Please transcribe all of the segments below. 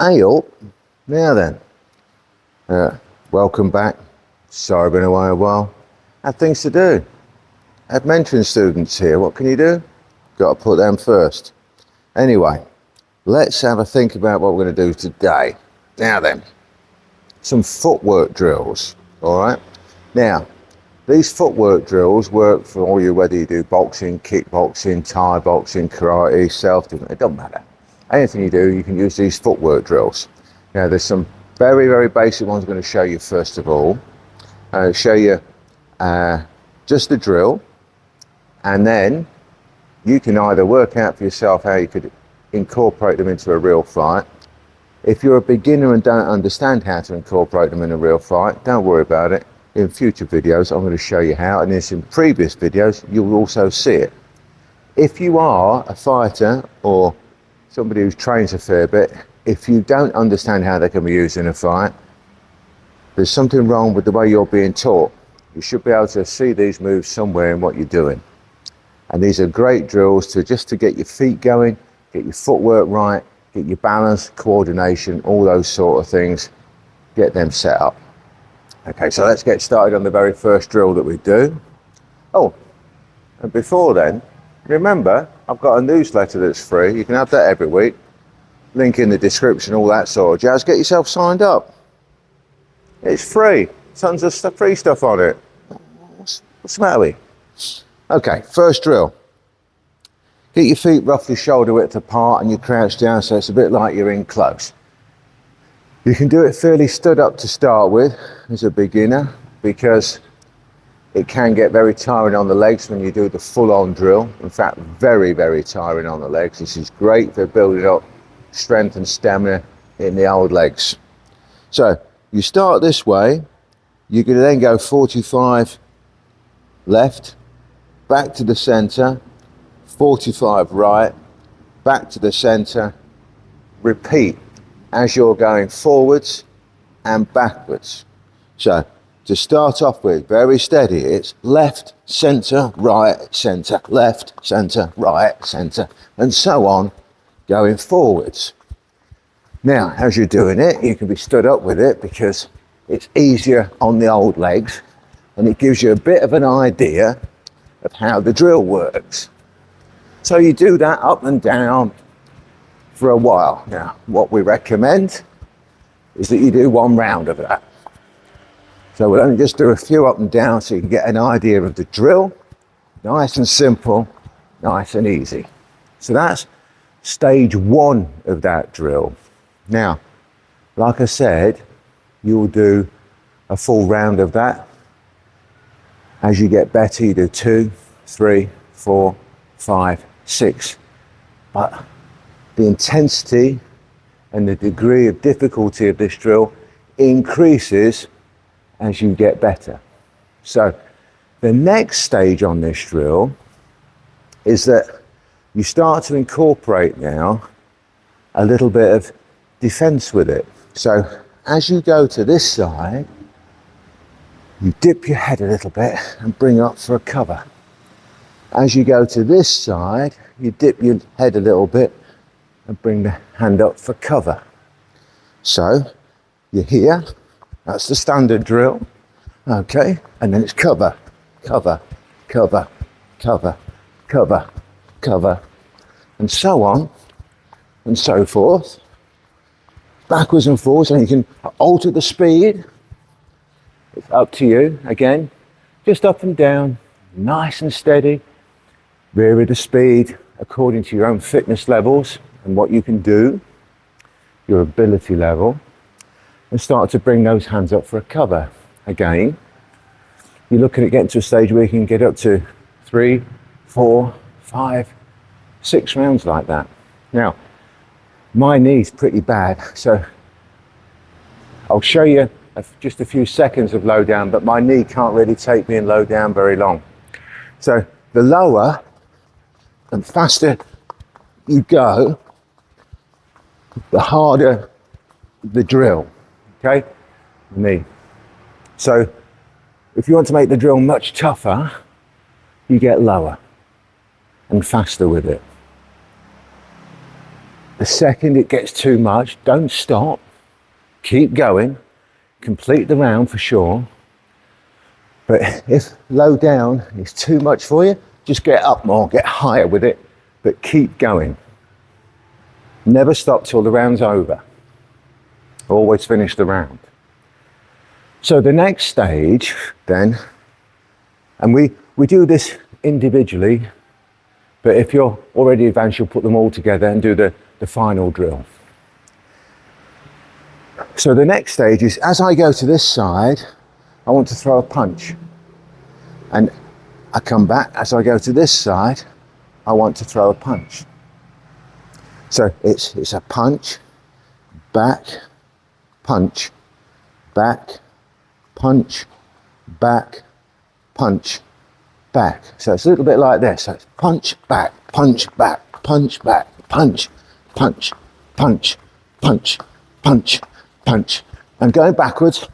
Hey now then, welcome back. Sorry I've been away a while. Had things to do. Had mentoring students here. What can you do? Got to put them first. Anyway, let's have a think about what we're going to do today. Now then, some footwork drills, all right? Now, these footwork drills work for all you, whether you do boxing, kickboxing, Thai boxing, karate, self-defense, it doesn't matter. Anything you do, you can use these footwork drills. Now, there's some very, very basic ones I'm going to show you first of all. Show you just the drill, and then you can either work out for yourself how you could incorporate them into a real fight. If you're a beginner and don't understand how to incorporate them in a real fight, don't worry about it. In future videos, I'm going to show you how, and in previous videos, you'll also see it. If you are a fighter or somebody who trains a fair bit, if you don't understand how they can be used in a fight, there's something wrong with the way you're being taught. You should be able to see these moves somewhere in what you're doing. And these are great drills to get your feet going, get your footwork right, get your balance, coordination, all those sort of things, get them set up. Okay, so let's get started on the very first drill that we do. Oh, and before then, remember, I've got a newsletter that's free. You can have that every week. Link in the description, all that sort of jazz. Get yourself signed up. It's free. Tons of free stuff on it. What's the matter with you? Okay, first drill. Get your feet roughly shoulder width apart and you crouch down so it's a bit like you're in close. You can do it fairly stood up to start with as a beginner, because it can get very tiring on the legs when you do the full-on drill. In fact, very, very tiring on the legs. This is great for building up strength and stamina in the old legs. So you start this way. You can then go 45 left, back to the center, 45 right, back to the center. Repeat as you're going forwards and backwards. So to start off with, very steady, it's left, centre, right, centre, left, centre, right, centre, and so on, going forwards. Now, as you're doing it, you can be stood up with it because it's easier on the old legs, and it gives you a bit of an idea of how the drill works. So you do that up and down for a while. Now, what we recommend is that you do one round of that. So we'll only just do a few up and down so you can get an idea of the drill. Nice and simple, nice and easy. So that's stage one of that drill. Now, like I said, you'll do a full round of that. As you get better, you do 2, 3, 4, 5, 6. But the intensity and the degree of difficulty of this drill increases as you get better. So the next stage on this drill is that you start to incorporate now a little bit of defense with it. So as you go to this side, you dip your head a little bit and bring up for a cover. As you go to this side, you dip your head a little bit and bring the hand up for cover. So you're here. That's the standard drill, okay? And then it's cover, cover, cover, cover, cover, cover, and so on and so forth. Backwards and forwards, and you can alter the speed. It's up to you, again, just up and down, nice and steady. Vary the speed according to your own fitness levels and what you can do, your ability level. And start to bring those hands up for a cover. Again, you're looking at getting to a stage where you can get up to 3, 4, 5, 6 rounds like that. Now, my knee's pretty bad, so I'll show you just a few seconds of low down, but my knee can't really take me in low down very long. So the lower and faster you go, the harder the drill. Okay, knee. So if you want to make the drill much tougher, you get lower and faster with it. The second it gets too much, don't stop. Keep going. Complete the round for sure. But if low down is too much for you, just get up more, get higher with it, but keep going. Never stop till the round's over. Always finish the round. So the next stage then, and we do this individually, but if you're already advanced, you'll put them all together and do the final drill. So the next stage is, as I go to this side, I want to throw a punch. And I come back, as I go to this side, I want to throw a punch. So it's a punch, back, punch, back, punch, back, punch, back. So it's a little bit like this. So it's punch, back, punch, back, punch, back, punch, punch, punch, punch, punch, punch. And going backwards,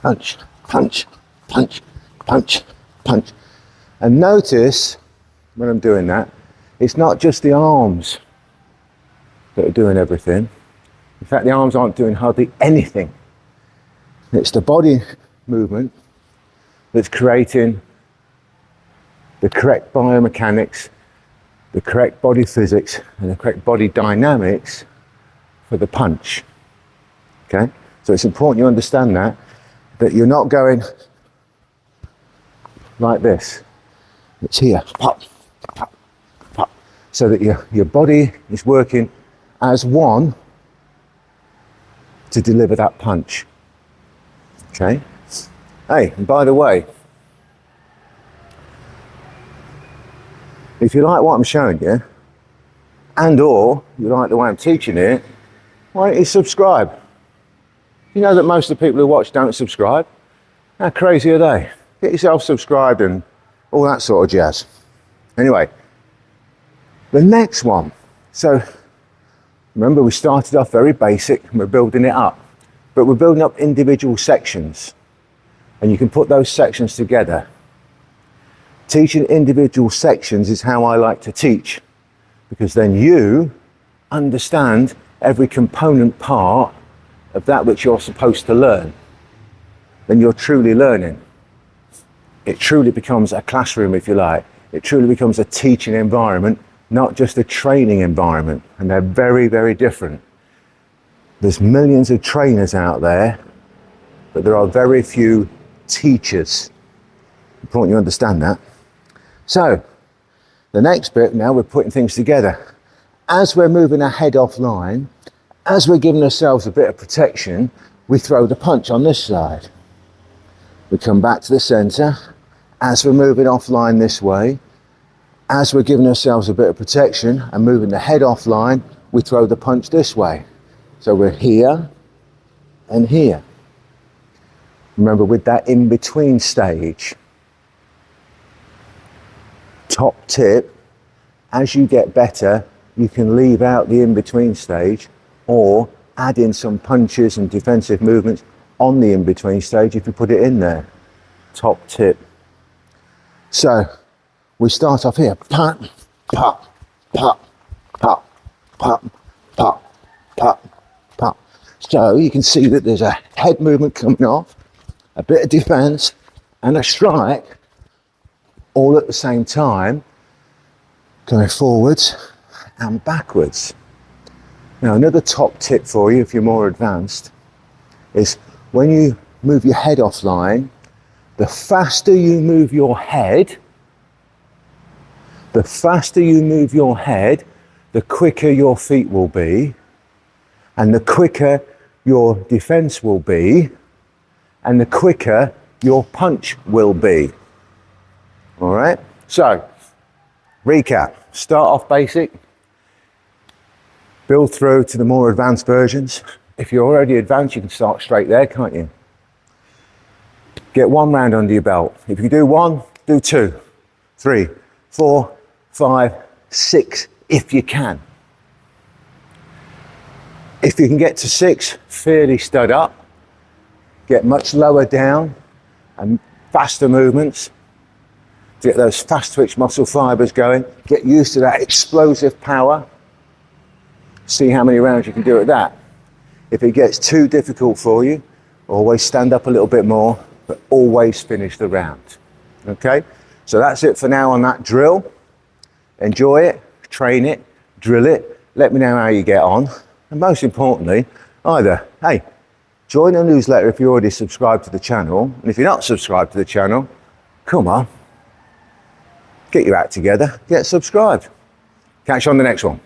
punch, punch, punch, punch, punch. And notice when I'm doing that, it's not just the arms that are doing everything. In fact, the arms aren't doing hardly anything. It's the body movement that's creating the correct biomechanics, the correct body physics, and the correct body dynamics for the punch. Okay? So it's important you understand that you're not going like this. It's here, pop, pop, pop. So that your body is working as one to deliver that punch. Okay? Hey, and by the way, if you like what I'm showing you, and or you like the way I'm teaching it, why don't you subscribe? You know that most of the people who watch don't subscribe. How crazy are they? Get yourself subscribed and all that sort of jazz. Anyway, the next one. So remember, we started off very basic and we're building it up. But we're building up individual sections. And you can put those sections together. Teaching individual sections is how I like to teach. Because then you understand every component part of that which you're supposed to learn. Then you're truly learning. It truly becomes a classroom, if you like. It truly becomes a teaching environment, not just a training environment. And they're very, very different. There's millions of trainers out there, but there are very few teachers. Important you understand that. So, the next bit, now we're putting things together. As we're moving our head offline, as we're giving ourselves a bit of protection, we throw the punch on this side. We come back to the center. As we're moving offline this way, as we're giving ourselves a bit of protection and moving the head offline, we throw the punch this way. So we're here and here. Remember, with that in-between stage, top tip, as you get better, you can leave out the in-between stage or add in some punches and defensive movements on the in-between stage if you put it in there. Top tip. So we start off here. Pop, pop, pop, pop, pop, pop, pop, pop. So you can see that there's a head movement coming off, a bit of defense and a strike all at the same time, going forwards and backwards. Now, another top tip for you if you're more advanced is when you move your head offline, the faster you move your head, the quicker your feet will be, and the quicker your defense will be, and the quicker your punch will be. All right? So, recap. Start off basic. Build through to the more advanced versions. If you're already advanced, you can start straight there, can't you? Get one round under your belt. If you do one, do 2, 3, 4, 5, 6, if you can. If you can get to 6, fairly stud up. Get much lower down and faster movements get those fast twitch muscle fibers going, get used to that explosive power. See how many rounds you can do at that. If it gets too difficult for you, always stand up a little bit more, but always finish the round. Okay, so that's it for now on that drill. Enjoy it, train it, drill it. Let me know how you get on. And most importantly, either, hey, join the newsletter if you're already subscribed to the channel. And if you're not subscribed to the channel, come on, get your act together, get subscribed. Catch you on the next one.